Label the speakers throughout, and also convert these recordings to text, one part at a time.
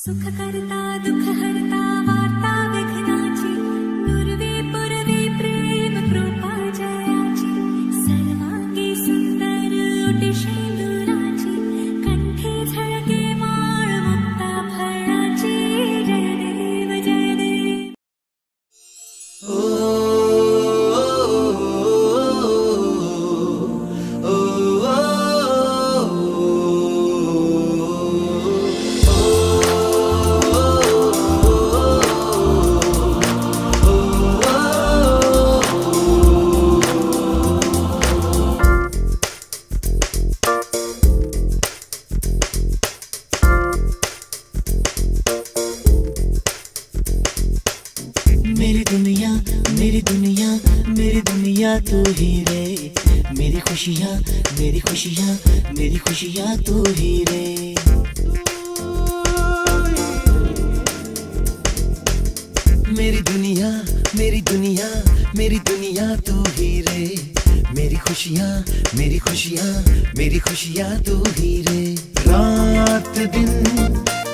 Speaker 1: सुख करता दुख हरता वार्ता विघ्नाची पूर्वी पूर्वी प्रेम कृपा जयाची सर्वांगी सुंदर ओटी शेंदुराची कंठी झळके माळ मुक्ता फळाची जय देव जय देव।
Speaker 2: मेरी दुनिया मेरी दुनिया मेरी दुनिया तू ही रे, मेरी खुशियाँ मेरी खुशियाँ मेरी खुशियाँ तू ही रे। मेरी दुनिया मेरी दुनिया मेरी दुनिया तू ही रे, मेरी खुशियाँ मेरी खुशियाँ मेरी खुशियाँ तू ही रे। रात दिन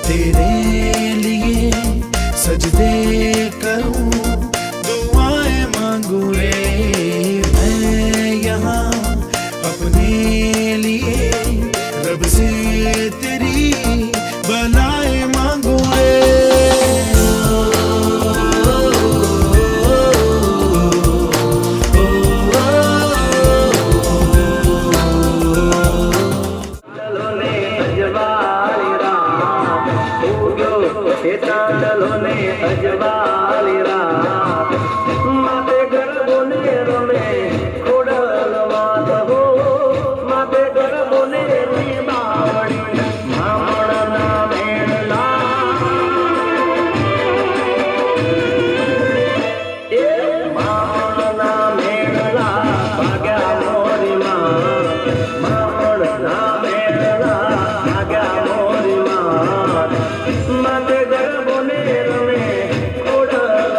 Speaker 2: तेरे लिए सजदे करूं दुआएं मांगू रे, मैं यहाँ अपने लिए रब से तेरी भलाएं मांगू रे।
Speaker 3: ચાંદલો ને અજવાળી રાત માથે ગરબો ને રમે ખોડલ માત હો, માથે ગરબો ને બાવળી મામણના મેળલા એ મામણના મેળલા ભાગ્યા મોરી માં, મામણના મેળલા ભાગ્યા મોરી માં માથે ગરબો ને રમે ખોડલ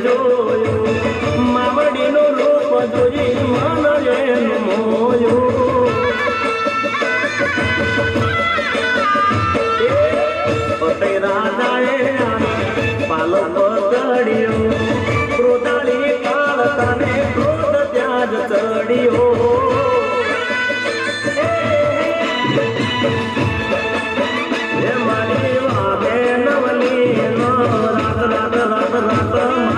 Speaker 3: જોયું માવડીનું રૂપ જોઈ મન એનું મોયું પતે રાજાએ પાલો પકડ્યો ક્રોધાળી કાળતાને ક્રોધ ત્યાં જ ચડ્યો હે મારી વાગે નવલી નો રાત રાત રાત રાત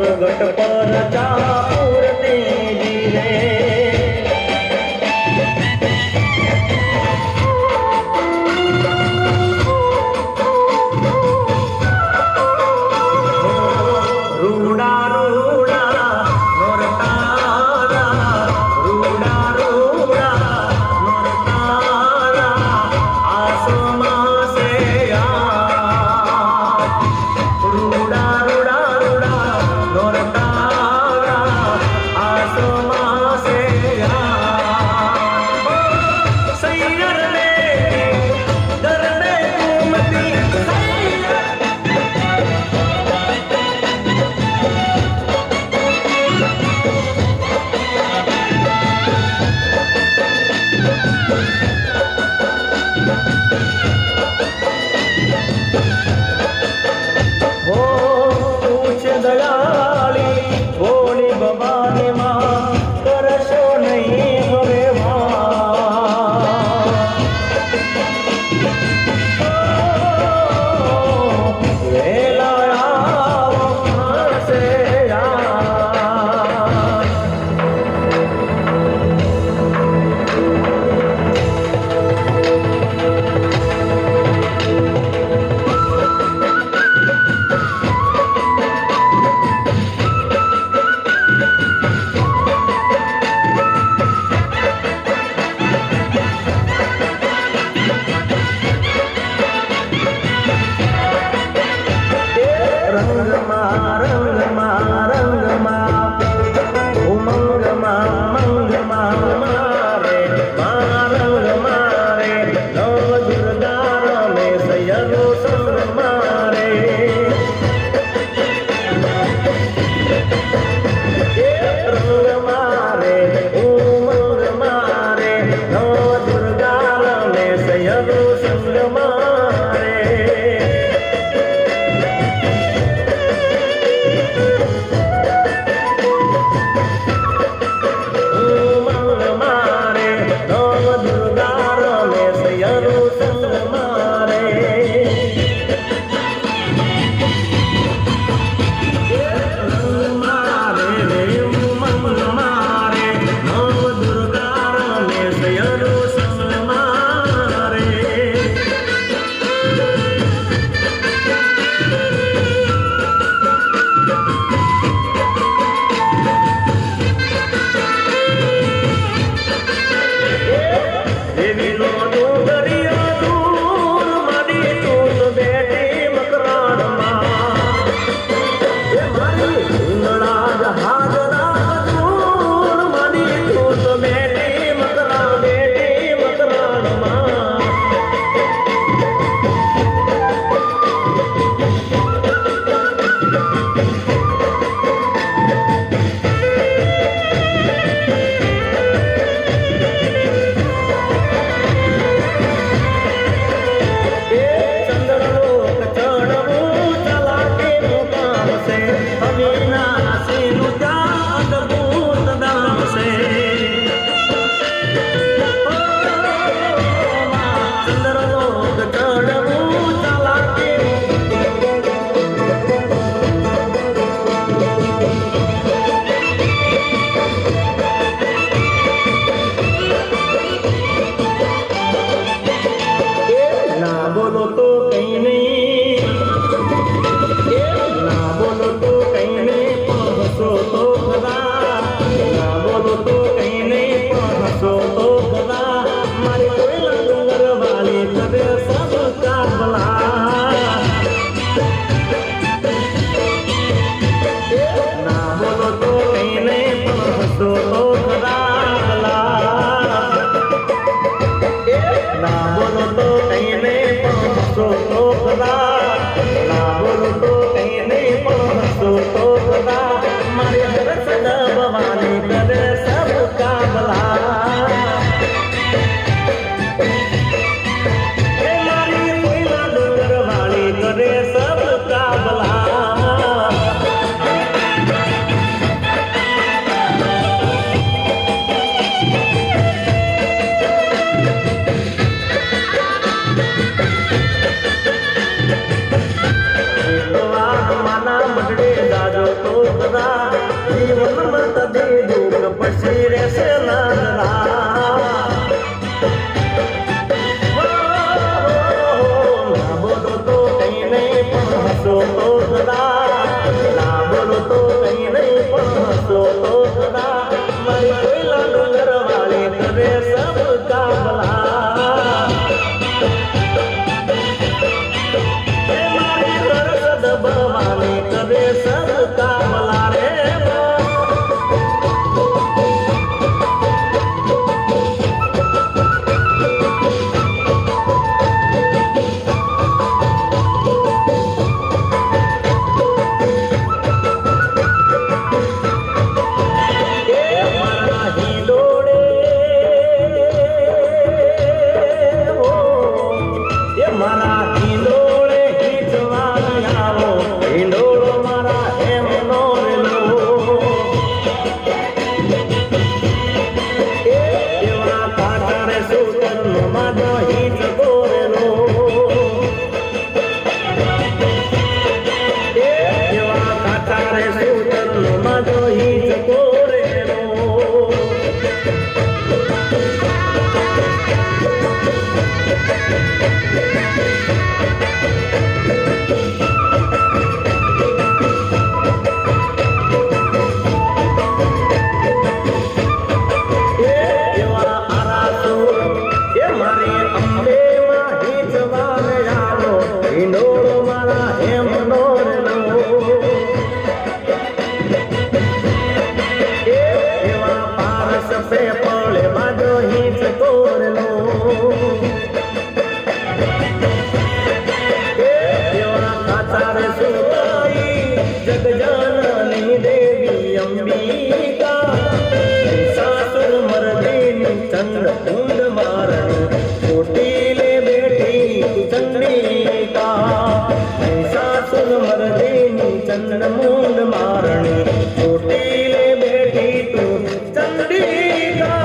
Speaker 3: પ્રગટ પર ચાપુરતી જીરે રૂડા રૂડા નોરતારા રૂડા રૂડા નોરતારા આસમાન સે આ રૂડા રૂડા રૂડા નોરતારા આસમાન ગોધરા જીવનમાં તદી દુઃખ પછી રહેશે નાદરા ના બોલો તો કઈ નહીં પણ હસો તો સદા ના બોલો તો કઈ નહીં પણ હસો તો સદા મારી કોઈલા ડુંગર વાળી કરે સબ કાબલા મારી હરસદ ભવાની કરે સબ કાબલા રે મારા હિંડોળે હિંચવાન આવો હિંડોળો મારા હેમનો રેલો એવા કાટારે સૂતરનો માજો હિંચકો રેલો એવા કાટારે સૂતરનો માજો હિંચકો રેલો હિંડોળો મારા હેમનો રેલો એવા પારસ પે પડે માજો હિંચકો રેલો એવા કાચારે સુતાઈ જગજાનની દેવી અંબિકા સાસુર મરદીની ચંદ્રકુંડ મારણી ચોટીલે બેઠી ચંડિકા સાસુર મરદીની ચંદ્રમુંડ મારણી ચોટીલે બેઠી તું ચંડિકા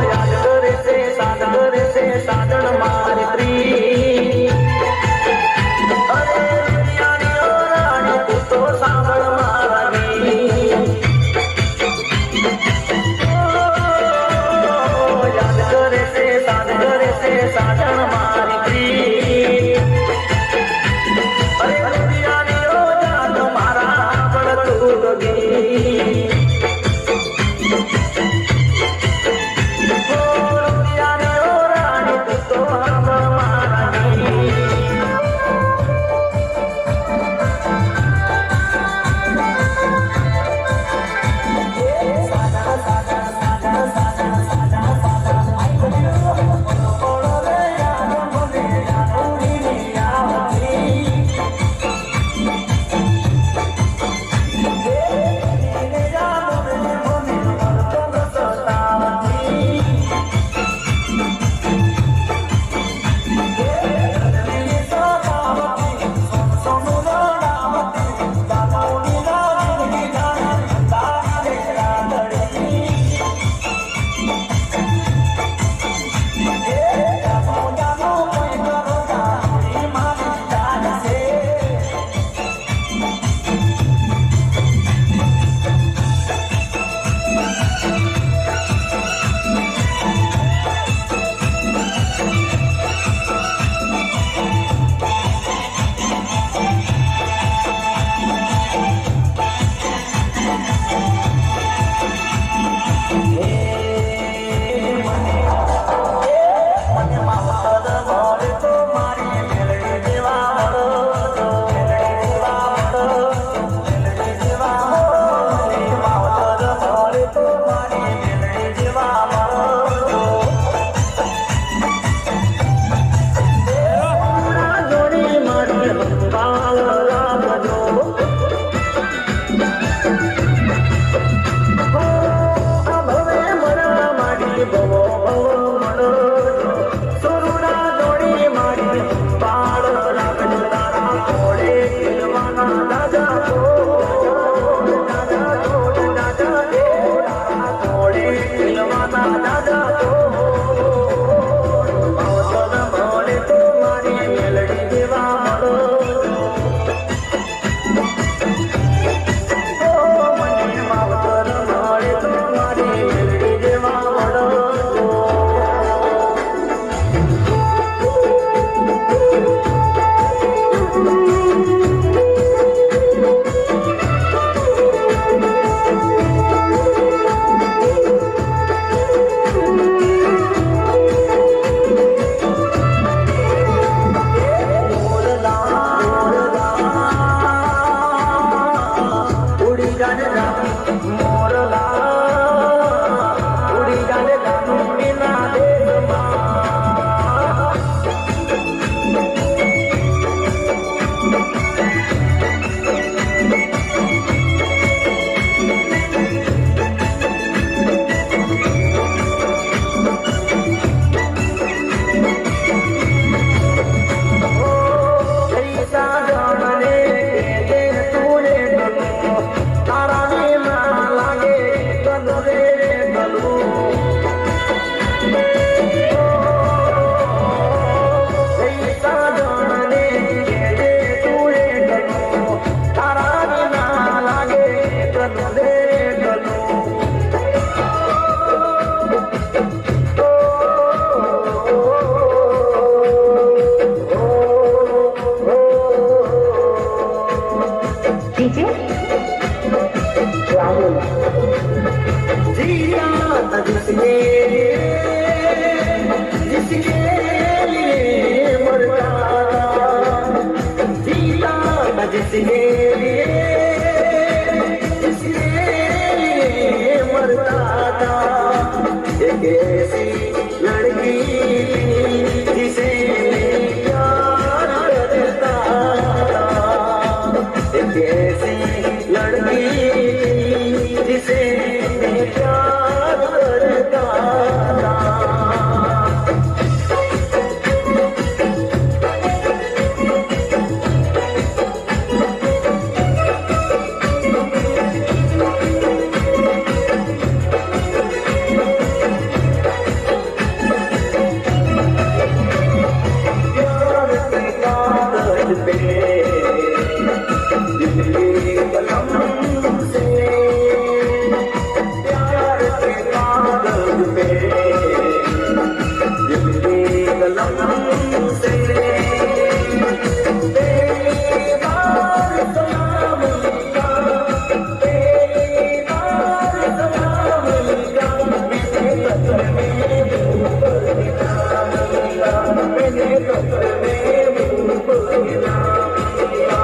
Speaker 3: યાદ કરે છે સાજણ મારી પ્રી અરે દુનિયાની ઓ રાણી તું તો સાંભળ મારા ગીત યાદ કરે છે સાજણ મારી પ્રી અરે દુનિયાની ઓ જાન મારા પણ તું તો ગીત पे दिल के कलम से प्यार के कागज पे दिल के कलम से तेरे बार सलाम लिखा तेरे बार सलाम लिखा मेरे कदर में ऊपर नाम लिखा मेरे कदर में ऊपर नाम लिखा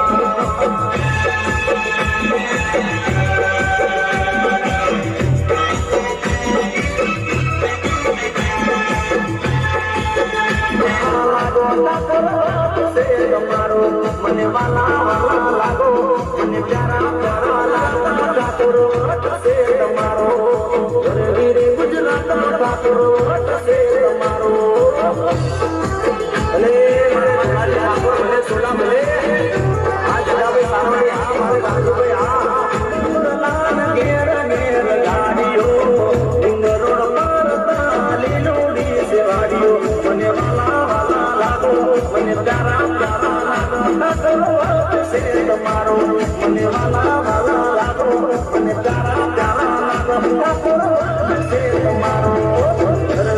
Speaker 3: તમારો મને વાલા વાલા લાગો મને પ્યારા પ્યારા લાગો ઠાકોર છે તમારો વીર ગુજરાત ઠાકોર છે તમારો ભલે મારે ઠાકોર ભલે સોલા ભલે આ જગાભાઈ સારવાણી આ મારે ગાંધીભાઈ આ ઘેર ઘેર ગાડીઓ ડુંગરોડ પર લીલોડી સેવાડીઓ મને વાલા વાલા લાગો મને પ્યારા से तुम्हारो मने वाला वाला लागो मने प्यारा प्यारा लागो से तुम्हारो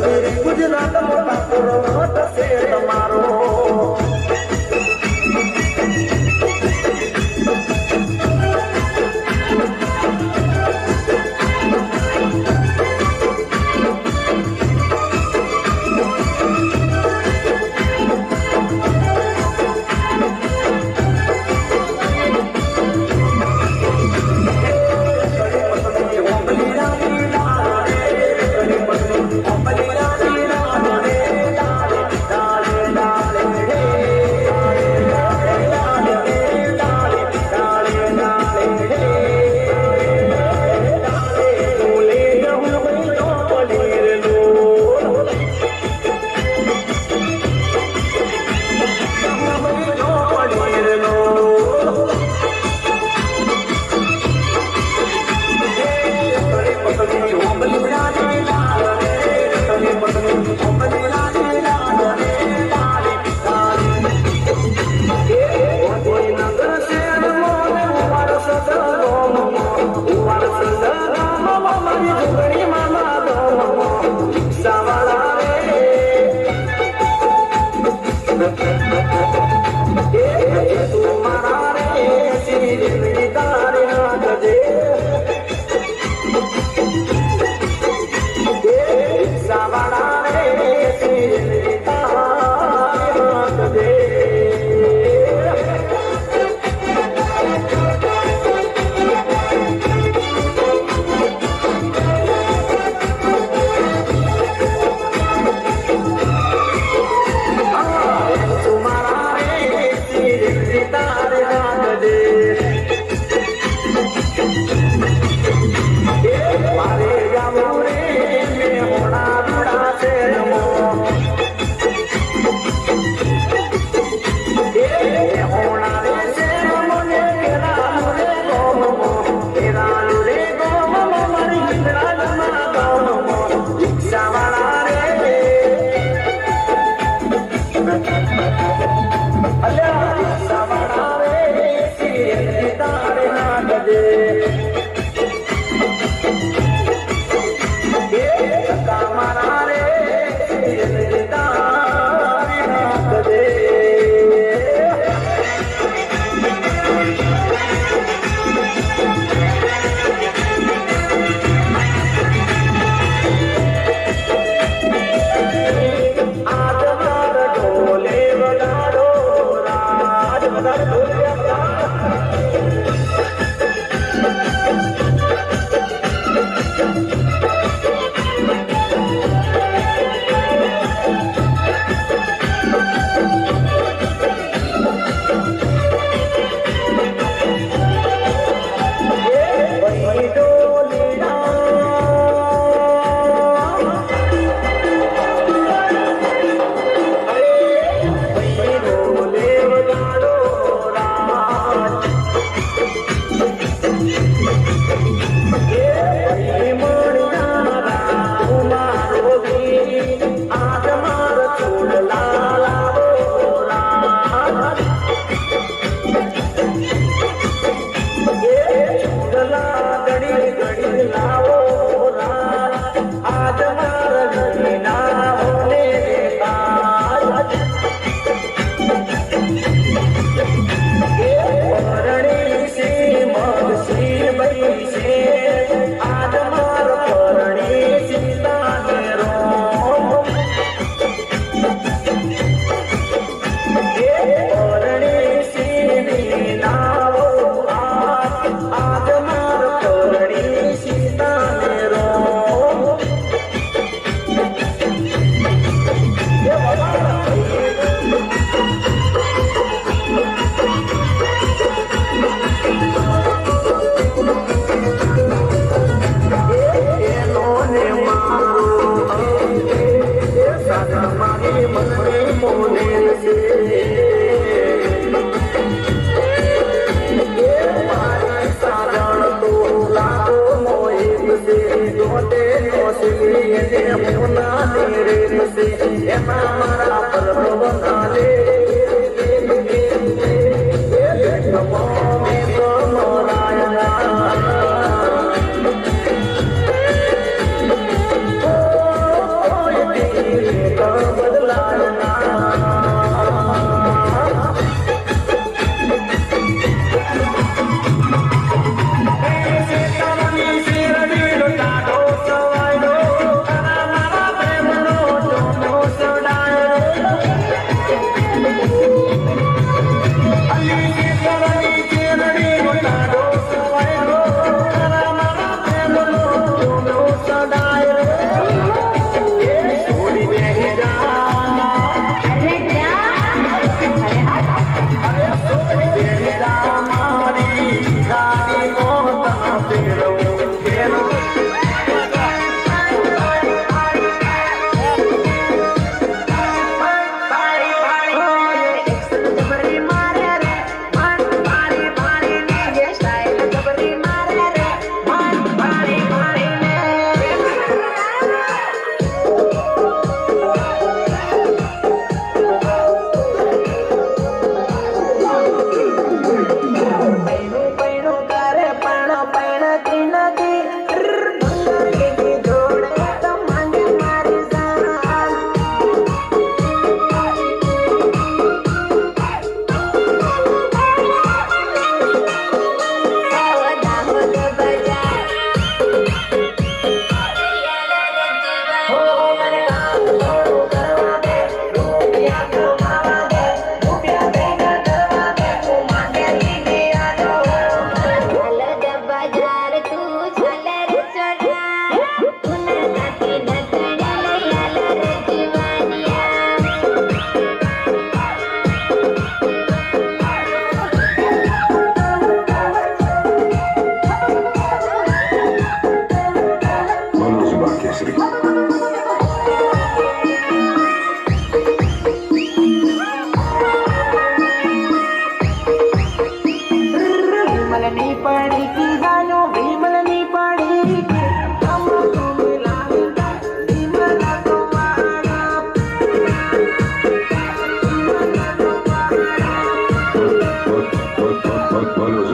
Speaker 3: वीर गुजरात ठाकुर से तुम्हारो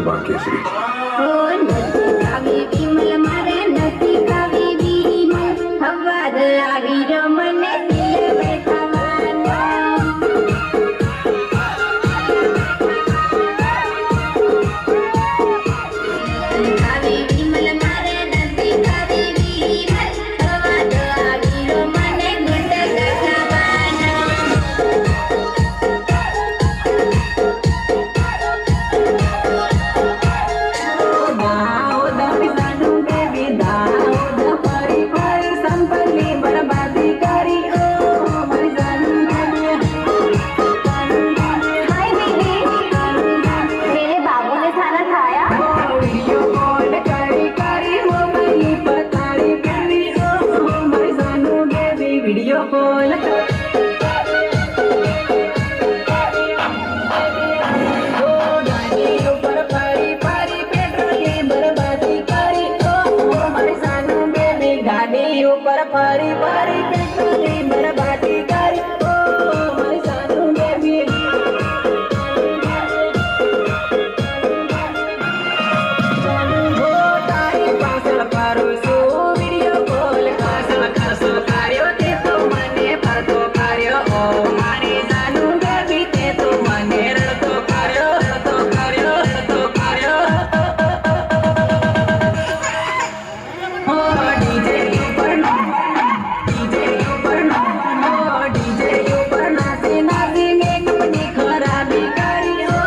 Speaker 4: વિમલમાં કેસરી
Speaker 5: ઓ નથી કાવી વિમલ મારે નથી કાવી વિમલ હવાદ આવી જો મને દિલ બેઠાવાનો કાવી વિમલ મારે નથી કાવી વિમલ હવાદ આવી જો મને ગુંડ ગઠાવાનો मेरे बाबू ने खाना खाया
Speaker 6: वीडियो कॉल ऊपर पारी पारी पेट्रोल की बर्बादी करी ओ मारी सानू बेबी गाड़ी ऊपर पारी पारी पेट्रोल की बर्बादी करी ओ मारी सानू बेबी તારી પાછળ પારું છું વિડીયો કોલ કાસળ કાસળ કાર્યો તે તો મને ફરતો કર્યો ઓ મારી જાનું બેબી તે તો મને રડતો કર્યો રડતો કર્યો રડતો કર્યો ઓ ડીજે ઉપર નાચી નાચી મેકઅપની ખરાબી કરી ઓ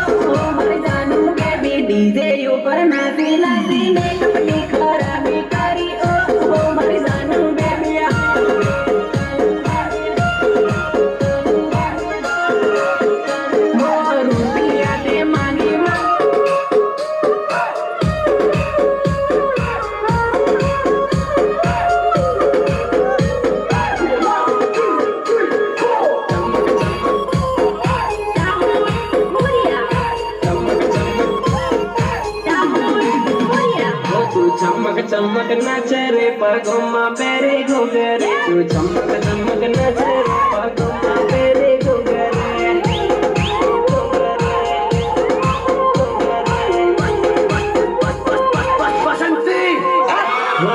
Speaker 6: મારી જાનું બેબી ડીજે ઉપર નાચી નાચી મેકઅપની ખરાબી કરી ઓ મારી જાનું બેબી રૂપિયા તે માંગી તું ચમક ચમક નાચે રે પગમાં પહેરે ઘૂંઘરે તું ચમક ચમક નાચે રે પગમાં પહેરે ઘૂંઘરે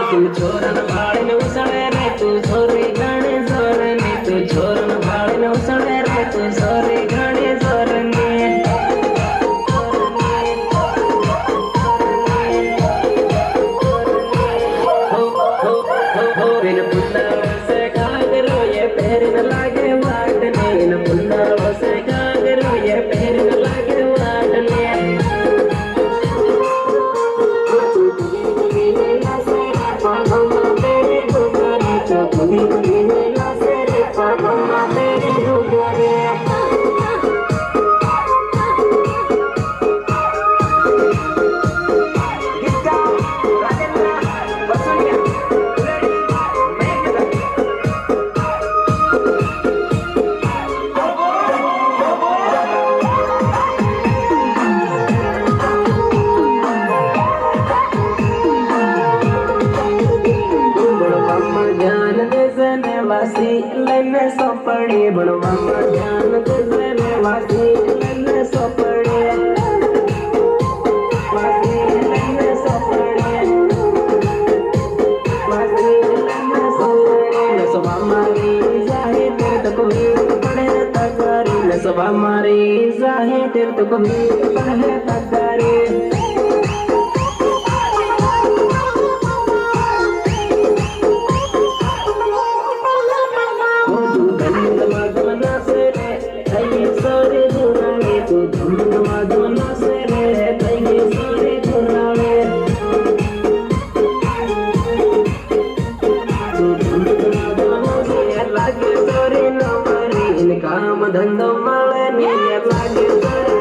Speaker 6: તું છોરન ભાળીને ઉસળે રે તું છોરી ગણે જોરને તું છોરન ભાળીને ઉસળે રે તું છોરી ગણે જોરને बिन पुन्ना से कागरो ये पैर न लागे वाटने बिन पुन्ना से कागरो ये पैर न लागे वाटने વાસી લઈને સોપડી ભણવામાં ધ્યાન દેજે ને વાસી લઈને સોપડી વાસી લઈને સોપડી વાસી લઈને સોપડી નસવા મારી જાહે તેર તો કોઈ પડે તગારી નસવા મારી જાહે તેર તો કોઈ પડે તગારી કામ ધંધો મળે ને લાગે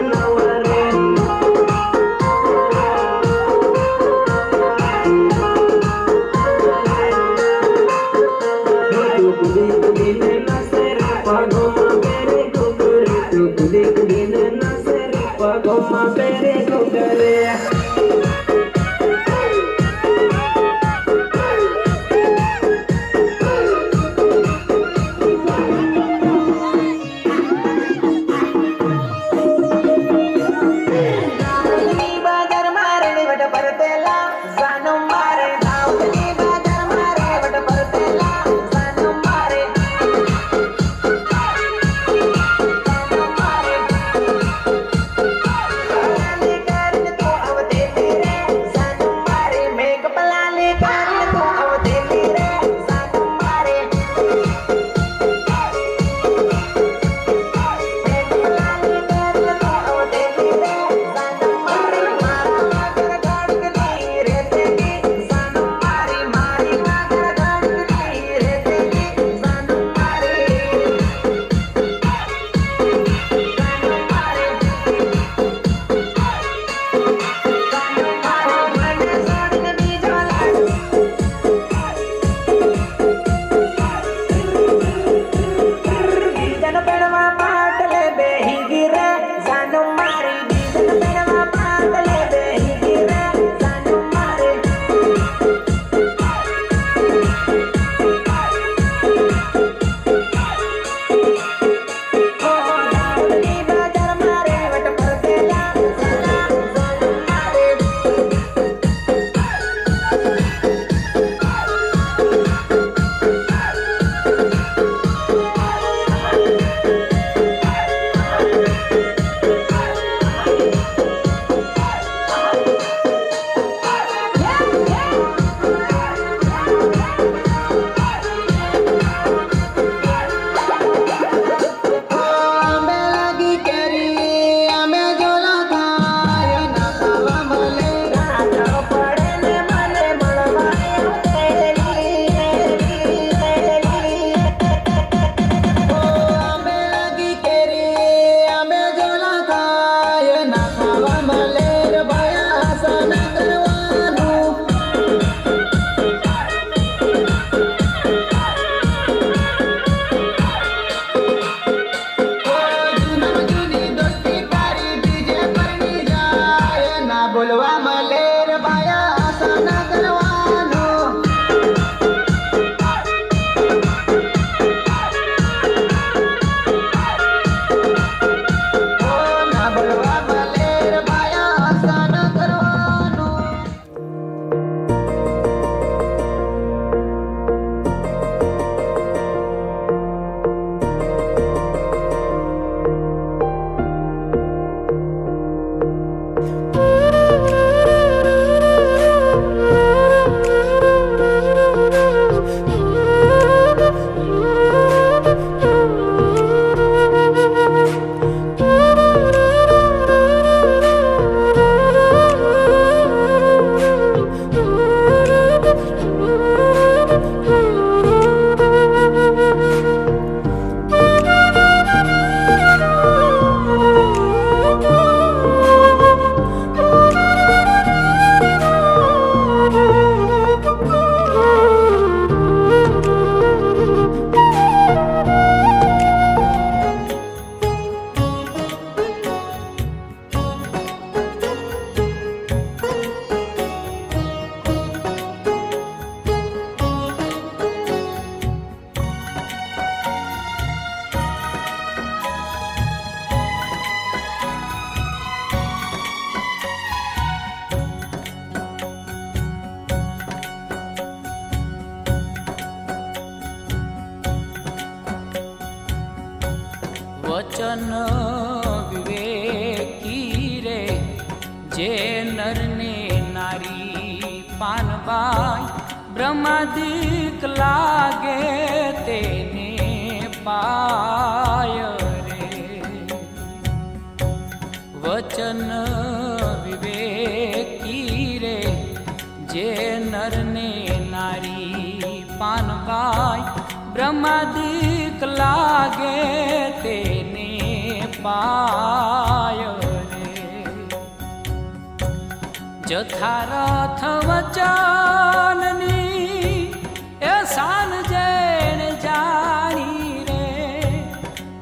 Speaker 6: નવરે તું કુદી કુદીને નાસે રે પગોમાં પહેરે ઘૂઘરે તું કુદી કુદીને નાસે રે પગોમાં પહેરે ઘૂઘરે બોલવા મળે રે બાયા આશા ના કરવાનો ઓ ના બોલવા મળે રે બાયા આશા ના કરવાનો
Speaker 4: વચન વિવેકી રે જે નરને નારી પાનબાઈ બ્રહ્માદિક લાગે તેને પાય રે વચન વિવેકી રે જે નરને નારી પાનબાઈ બ્રહ્માદિક લાગે તેને પાય રે જથારથ વચનની એ સાન જેને જાણી રે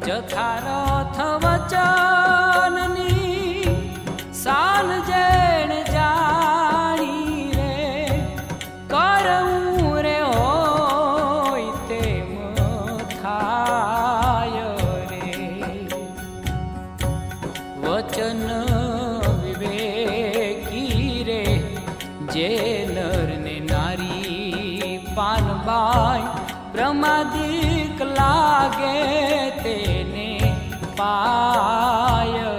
Speaker 4: જથારથ વચનની સાન જેને જાણી રે કરવું રે હોય તેમ થાય રે વચન વિવેકી રે જે નરને નારી પાનબાઈ બ્રહ્માદિક લાગે તેને પાય